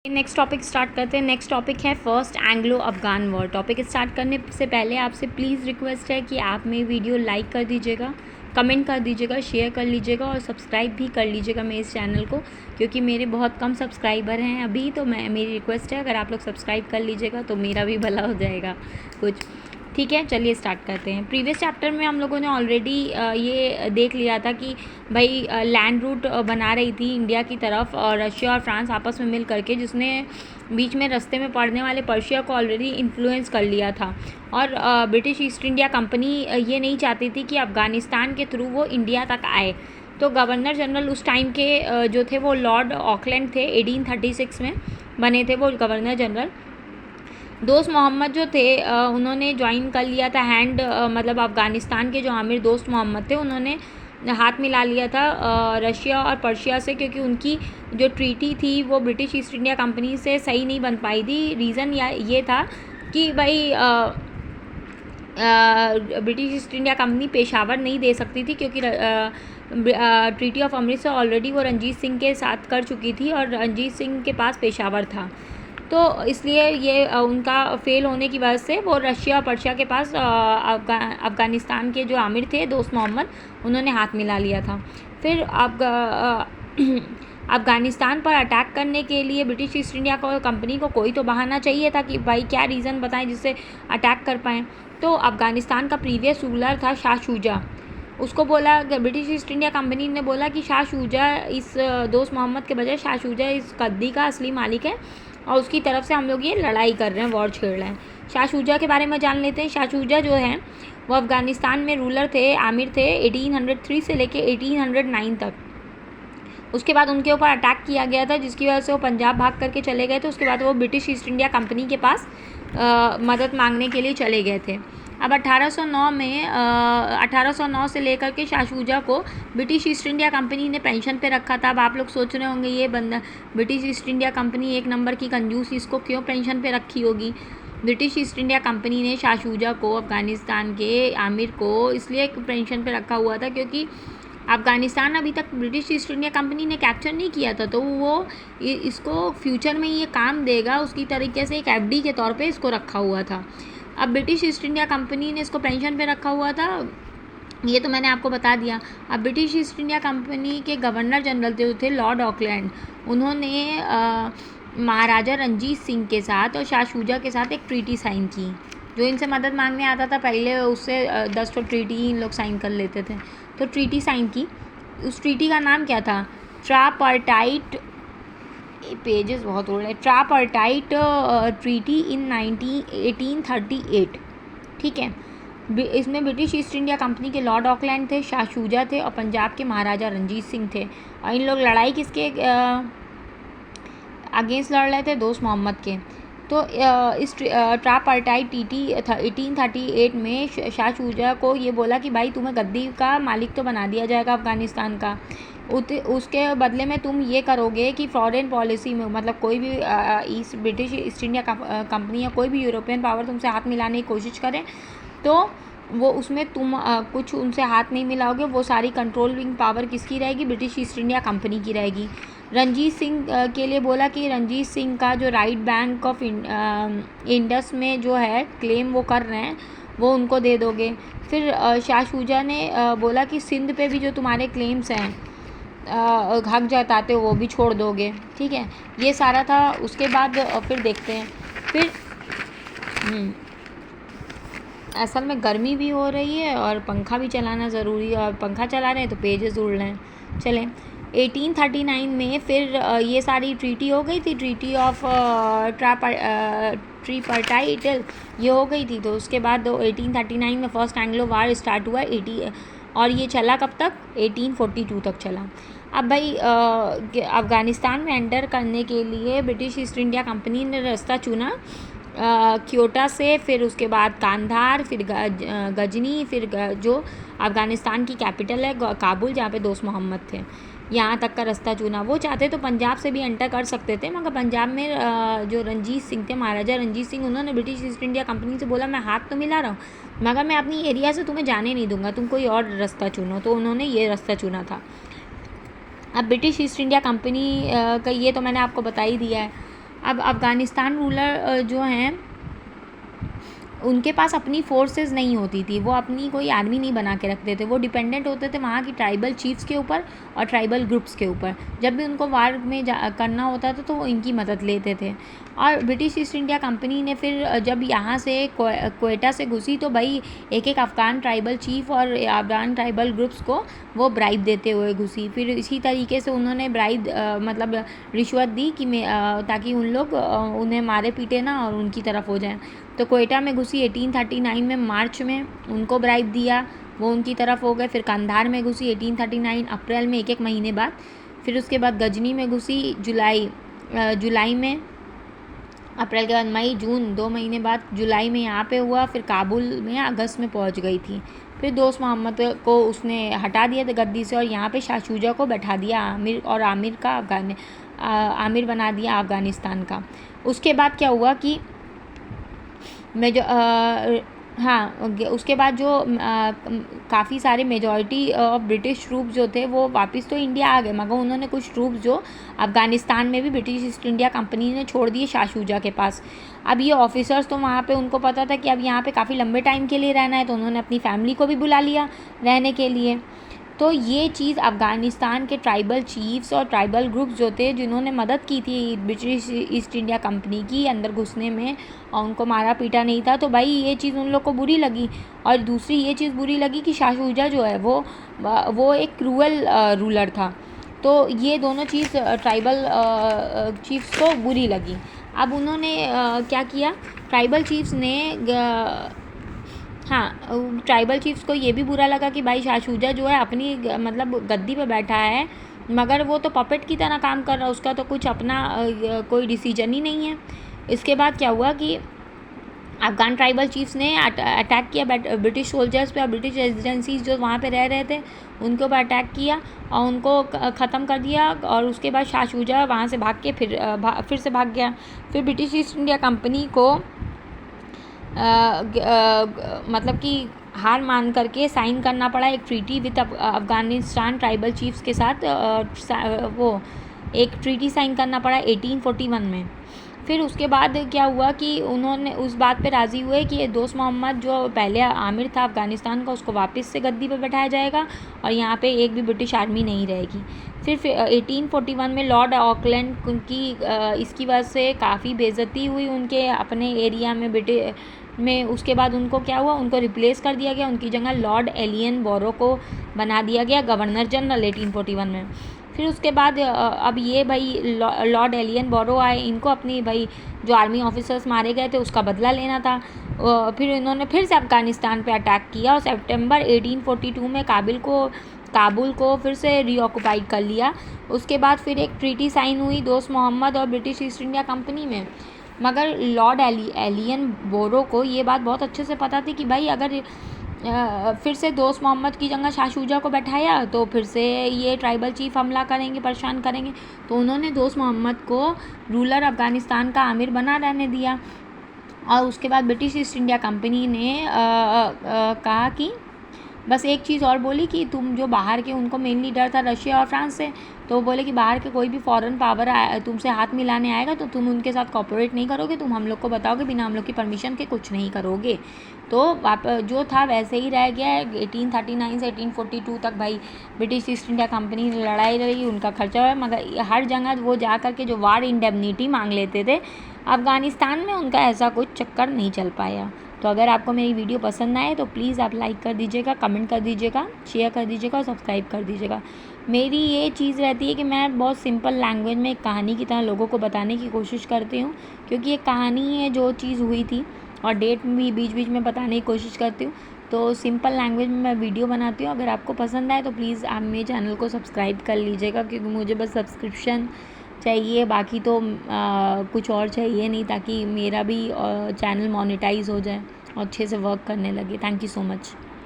Next topic start करते हैं। Next topic है first Anglo Afghan war. Topic start करने से पहले आपसे प्लीज़ रिक्वेस्ट है कि आप मेरी वीडियो लाइक कर दीजिएगा, कमेंट कर दीजिएगा, शेयर कर लीजिएगा और सब्सक्राइब भी कर लीजिएगा मेरे इस चैनल को, क्योंकि मेरे बहुत कम सब्सक्राइबर हैं अभी। तो मेरी रिक्वेस्ट है अगर आप लोग सब्सक्राइब कर लीजिएगा तो मेरा भी भला हो जाएगा कुछ। ठीक है, चलिए स्टार्ट करते हैं। प्रीवियस चैप्टर में हम लोगों ने ऑलरेडी ये देख लिया था कि भाई लैंड रूट बना रही थी इंडिया की तरफ और रशिया और फ्रांस आपस में मिल करके, जिसने बीच में रास्ते में पड़ने वाले पर्शिया को ऑलरेडी इन्फ्लुएंस कर लिया था। और ब्रिटिश ईस्ट इंडिया कंपनी ये नहीं चाहती थी कि अफ़गानिस्तान के थ्रू वो इंडिया तक आए। तो गवर्नर जनरल उस टाइम के जो थे वो लॉर्ड ऑकलैंड थे। 1836 में बने थे वो गवर्नर जनरल। दोस्त मोहम्मद जो थे उन्होंने ज्वाइन कर लिया था मतलब अफ़गानिस्तान के जो आमिर दोस्त मोहम्मद थे उन्होंने हाथ मिला लिया था रशिया और पर्शिया से, क्योंकि उनकी जो ट्रीटी थी वो ब्रिटिश ईस्ट इंडिया कंपनी से सही नहीं बन पाई थी। रीज़न ये था कि भाई British east India company Peshawar नहीं दे सकती थी, क्योंकि ट्रीटी ऑफ अमृतसर ऑलरेडी वो रंजीत सिंह के साथ कर चुकी थी और रंजीत सिंह के पास पेशावर था। तो इसलिए ये उनका फेल होने की वजह से वो रशिया और पर्शिया के पास अफ़गानिस्तान के जो आमिर थे दोस्त मोहम्मद, उन्होंने हाथ मिला लिया था। फिर अफ़गानिस्तान पर अटैक करने के लिए ब्रिटिश ईस्ट इंडिया कंपनी को कोई तो बहाना चाहिए था कि भाई क्या रीज़न बताएं जिससे अटैक कर पाएँ। तो अफ़गानिस्तान का प्रीवियस रूलर था शाह शुजा। उसको बोला, ब्रिटिश ईस्ट इंडिया कंपनी ने बोला कि शाह शुजा इस दोस्त मोहम्मद के बजाय शाह शुजा इस गद्दी का असली मालिक है और उसकी तरफ से हम लोग ये लड़ाई कर रहे हैं, वॉर छेड़ रहे हैं। शाह शुजा के बारे में जान लेते हैं। शाह शुजा जो हैं वो अफ़गानिस्तान में रूलर थे, आमिर थे 1803 से लेके 1809 तक। उसके बाद उनके ऊपर अटैक किया गया था, जिसकी वजह से वो पंजाब भाग करके चले गए थे। उसके बाद वो ब्रिटिश ईस्ट इंडिया कंपनी के पास मदद मांगने के लिए चले गए थे। अब 1809 से लेकर के शाह शुजा को ब्रिटिश ईस्ट इंडिया कंपनी ने पेंशन पे रखा था। अब आप लोग सोच रहे होंगे ये बंदा ब्रिटिश ईस्ट इंडिया कंपनी एक नंबर की कंजूस, इसको क्यों पेंशन पे रखी होगी। ब्रिटिश ईस्ट इंडिया कंपनी ने शाह शुजा को, अफ़गानिस्तान के आमिर को, इसलिए पेंशन पे रखा हुआ था क्योंकि अफ़गानिस्तान अभी तक ब्रिटिश ईस्ट इंडिया कंपनी ने कैप्चर नहीं किया था, तो वो इसको फ्यूचर में ये काम देगा उसकी तरीके से एक एफडी के तौर पे इसको रखा हुआ था। अब ब्रिटिश ईस्ट इंडिया कंपनी ने इसको पेंशन पे रखा हुआ था, ये तो मैंने आपको बता दिया। अब ब्रिटिश ईस्ट इंडिया कंपनी के गवर्नर जनरल जो थे लॉर्ड ऑकलैंड, उन्होंने महाराजा रंजीत सिंह के साथ और शाह शुजा के साथ एक ट्रीटी साइन की। जो इनसे मदद मांगने आता था पहले उससे 10 ट्रीटी इन लोग साइन कर लेते थे। तो ट्रीटी साइन की, उस ट्रीटी का नाम क्या था? ट्रापार्टाइट, पेजेस बहुत उड़ रहे, ट्रापार्टाइट ट्रीटी इन 1838। ठीक है, इसमें ब्रिटिश ईस्ट इंडिया कंपनी के लॉर्ड ऑकलैंड थे, शाह शुजा थे और पंजाब के महाराजा रंजीत सिंह थे। और इन लोग लड़ाई किसके अगेंस्ट लड़ रहे थे? दोस्त मोहम्मद के। तो इस ट्रापार्टाइट ट्रीटी 1838 में शाह शुजा को ये बोला कि भाई तुम्हें गद्दी का मालिक तो बना दिया जाएगा अफ़गानिस्तान का, उसके बदले में तुम ये करोगे कि फॉरेन पॉलिसी में, मतलब कोई भी ब्रिटिश ईस्ट इंडिया कंपनी या कोई भी यूरोपियन पावर तुमसे हाथ मिलाने की कोशिश करे तो वो उसमें तुम कुछ उनसे हाथ नहीं मिलाओगे। वो सारी कंट्रोलिंग पावर किसकी रहेगी? ब्रिटिश ईस्ट इंडिया कंपनी की रहेगी। रंजीत सिंह के लिए बोला कि रंजीत सिंह का जो राइट बैंक ऑफ इंडस में जो है क्लेम वो कर रहे हैं वो उनको दे दोगे। फिर शाह शुजा ने बोला कि सिंध पे भी जो तुम्हारे क्लेम्स हैं हक जताते हो वो भी छोड़ दोगे। ठीक है, ये सारा था। उसके बाद फिर देखते हैं। फिर असल में गर्मी भी हो रही है और पंखा भी चलाना ज़रूरी है, और पंखा चला रहे हैं तो पेजेस उड़ रहे हैं। चलें, 1839 में फिर ये सारी ट्रीटी हो गई थी, ट्रीटी ऑफ ट्रिपार्टाइट ये हो गई थी। तो उसके बाद 1839 में फर्स्ट एंग्लो वार स्टार्ट हुआ और ये चला कब तक? 1842 तक चला। अब भाई अफ़गानिस्तान में एंटर करने के लिए ब्रिटिश ईस्ट इंडिया कंपनी ने रास्ता चुना क्योटा से, फिर उसके बाद कांधार, फिर गजनी, फिर जो अफ़गानिस्तान की कैपिटल है काबुल, जहाँ पे दोस्त मोहम्मद थे, यहाँ तक का रास्ता चुना। वो चाहते तो पंजाब से भी एंटर कर सकते थे, मगर पंजाब में जो रंजीत सिंह थे, महाराजा रंजीत सिंह, उन्होंने ब्रिटिश ईस्ट इंडिया कंपनी से बोला मैं हाथ तो मिला रहा हूँ मगर मैं अपनी एरिया से तुम्हें जाने नहीं दूंगा, तुम कोई और रास्ता चुनो। तो उन्होंने ये रास्ता चुना था। अब ब्रिटिश ईस्ट इंडिया कंपनी का ये तो मैंने आपको बता ही दिया है। अब अफ़गानिस्तान रूलर जो हैं उनके पास अपनी फोर्सेस नहीं होती थी, वो अपनी कोई आर्मी नहीं बना के रखते थे, वो डिपेंडेंट होते थे वहाँ की ट्राइबल चीफ्स के ऊपर और ट्राइबल ग्रुप्स के ऊपर। जब भी उनको वार में करना होता था तो वो इनकी मदद लेते थे। और ब्रिटिश ईस्ट इंडिया कंपनी ने फिर जब यहाँ से क्वेटा से घुसी तो भाई एक एक अफ़गान ट्राइबल चीफ और अफ़गान ट्राइबल ग्रुप्स को वो ब्राइब देते हुए घुसी। फिर इसी तरीके से उन्होंने ब्राइब मतलब रिश्वत दी कि ताकि उन लोग उन्हें मारे पीटे ना और उनकी तरफ हो जाए। तो क्वेटा में घुसी 1839 में मार्च में, उनको ब्राइब दिया, वो उनकी तरफ हो गए। फिर कंधार में घुसी 1839 अप्रैल में, एक महीने बाद। फिर उसके बाद गजनी में घुसी जुलाई में, अप्रैल के बाद मई जून, 2 महीने बाद जुलाई में यहाँ पे हुआ। फिर काबुल में अगस्त में पहुँच गई थी। फिर दोस्त मोहम्मद को उसने हटा दिया था गद्दी से और यहाँ पे शाह शुजा को बैठा दिया, आमिर बना दिया अफ़गानिस्तान का। उसके बाद क्या हुआ कि उसके बाद जो काफ़ी सारे मेजॉरिटी ऑफ ब्रिटिश ट्रूप्स जो थे वो वापस तो इंडिया आ गए, मगर उन्होंने कुछ ट्रूप्स जो अफ़गानिस्तान में भी ब्रिटिश ईस्ट इंडिया कंपनी ने छोड़ दिए शाह शुजा के पास। अब ये ऑफिसर्स तो वहाँ पे उनको पता था कि अब यहाँ पे काफ़ी लंबे टाइम के लिए रहना है, तो उन्होंने अपनी फैमिली को भी बुला लिया रहने के लिए। तो ये चीज़ अफ़गानिस्तान के ट्राइबल चीफ्स और ट्राइबल ग्रुप्स जो थे जिन्होंने मदद की थी ब्रिटिश ईस्ट इंडिया कंपनी की अंदर घुसने में और उनको मारा पीटा नहीं था, तो भाई ये चीज़ उन लोग को बुरी लगी। और दूसरी ये चीज़ बुरी लगी कि शाह शुजा जो है वो एक क्रूअल रूलर था। तो ये दोनों चीज़ ट्राइबल चीफ्स को बुरी लगी। अब उन्होंने क्या किया, ट्राइबल चीफ्स ने ट्राइबल चीफ्स को ये भी बुरा लगा कि भाई शाह शुजा जो है अपनी मतलब गद्दी पे बैठा है, मगर वो तो पपेट की तरह काम कर रहा है, उसका तो कुछ अपना कोई डिसीजन ही नहीं है। इसके बाद क्या हुआ कि अफ़गान ट्राइबल चीफ्स ने अटैक किया ब्रिटिश सोल्जर्स पे और ब्रिटिश रेजिडेंसीज जो वहाँ पे रह रहे थे उनके ऊपर अटैक किया और उनको ख़त्म कर दिया। और उसके बाद शाह शुजा वहाँ से भाग के फिर से भाग गया। फिर ब्रिटिश ईस्ट इंडिया कंपनी को मतलब कि हार मान करके साइन करना पड़ा एक treaty with Afghanistan tribal chiefs के साथ। वो एक ट्रीटी साइन करना पड़ा 1841 में। फिर उसके बाद क्या हुआ कि उन्होंने उस बात पे राज़ी हुए कि ये दोस्त मोहम्मद जो पहले आमिर था अफ़गानिस्तान का, उसको वापस से गद्दी पे बैठाया जाएगा और यहाँ पे एक भी ब्रिटिश आर्मी नहीं रहेगी। फिर 1841 में लॉर्ड ऑकलैंड की इसकी वजह से काफ़ी बेइज्जती हुई उनके अपने एरिया में उसके बाद उनको क्या हुआ, उनको रिप्लेस कर दिया गया। उनकी जगह लॉर्ड एलियन बोरो को बना दिया गया गवर्नर जनरल 1841 में। फिर उसके बाद अब ये भाई लॉर्ड एलियन बोरो आए, इनको अपनी भाई जो आर्मी ऑफिसर्स मारे गए थे उसका बदला लेना था। फिर इन्होंने फिर से अफ़गानिस्तान पे अटैक किया और सितंबर 1842 में काबुल को फिर से रीऑक्युपाइड कर लिया। उसके बाद फिर एक ट्रीटी साइन हुई दोस्त मोहम्मद और ब्रिटिश ईस्ट इंडिया कंपनी में। मगर लॉर्ड एलियन बोरो को ये बात बहुत अच्छे से पता थी कि भाई अगर फिर से दोस्त मोहम्मद की जगह शाह शुजा को बैठाया तो फिर से ये ट्राइबल चीफ हमला करेंगे, परेशान करेंगे। तो उन्होंने दोस्त मोहम्मद को रूलर अफ़गानिस्तान का आमिर बना रहने दिया। और उसके बाद ब्रिटिश ईस्ट इंडिया कंपनी ने कहा कि बस एक चीज़ और बोली कि तुम जो बाहर के, उनको मेनली डर था रशिया और फ्रांस से, तो वो बोले कि बाहर के कोई भी फॉरेन पावर तुमसे हाथ मिलाने आएगा तो तुम उनके साथ कॉपरेट नहीं करोगे, तुम हम लोग को बताओगे, बिना हम लोग की परमिशन के कुछ नहीं करोगे। तो जो था वैसे ही रह गया है। 1839 से 1842 तक भाई ब्रिटिश ईस्ट इंडिया कंपनी ने लड़ाई लड़ी, उनका खर्चा हुआ, मगर हर जगह वो जा कर के जो वार इंडेमनिटी मांग लेते थे, अफ़गानिस्तान में उनका ऐसा कुछ चक्कर नहीं चल पाया। तो अगर आपको मेरी वीडियो पसंद आए तो प्लीज़ आप लाइक कर दीजिएगा, कमेंट कर दीजिएगा, शेयर कर दीजिएगा और सब्सक्राइब कर दीजिएगा। मेरी ये चीज़ रहती है कि मैं बहुत सिंपल लैंग्वेज में एक कहानी की तरह लोगों को बताने की कोशिश करती हूँ, क्योंकि एक कहानी है जो चीज़ हुई थी और डेट भी बीच बीच में बताने की कोशिश करती हूँ। तो सिंपल लैंग्वेज में मैं वीडियो बनाती हूँ। अगर आपको पसंद आए तो प्लीज़ आप मेरे चैनल को सब्सक्राइब कर लीजिएगा, क्योंकि मुझे बस सब्सक्रिप्शन चाहिए, बाकी तो कुछ और चाहिए नहीं, ताकि मेरा भी चैनल मोनेटाइज हो जाए और अच्छे से वर्क करने लगे। Thank you so much.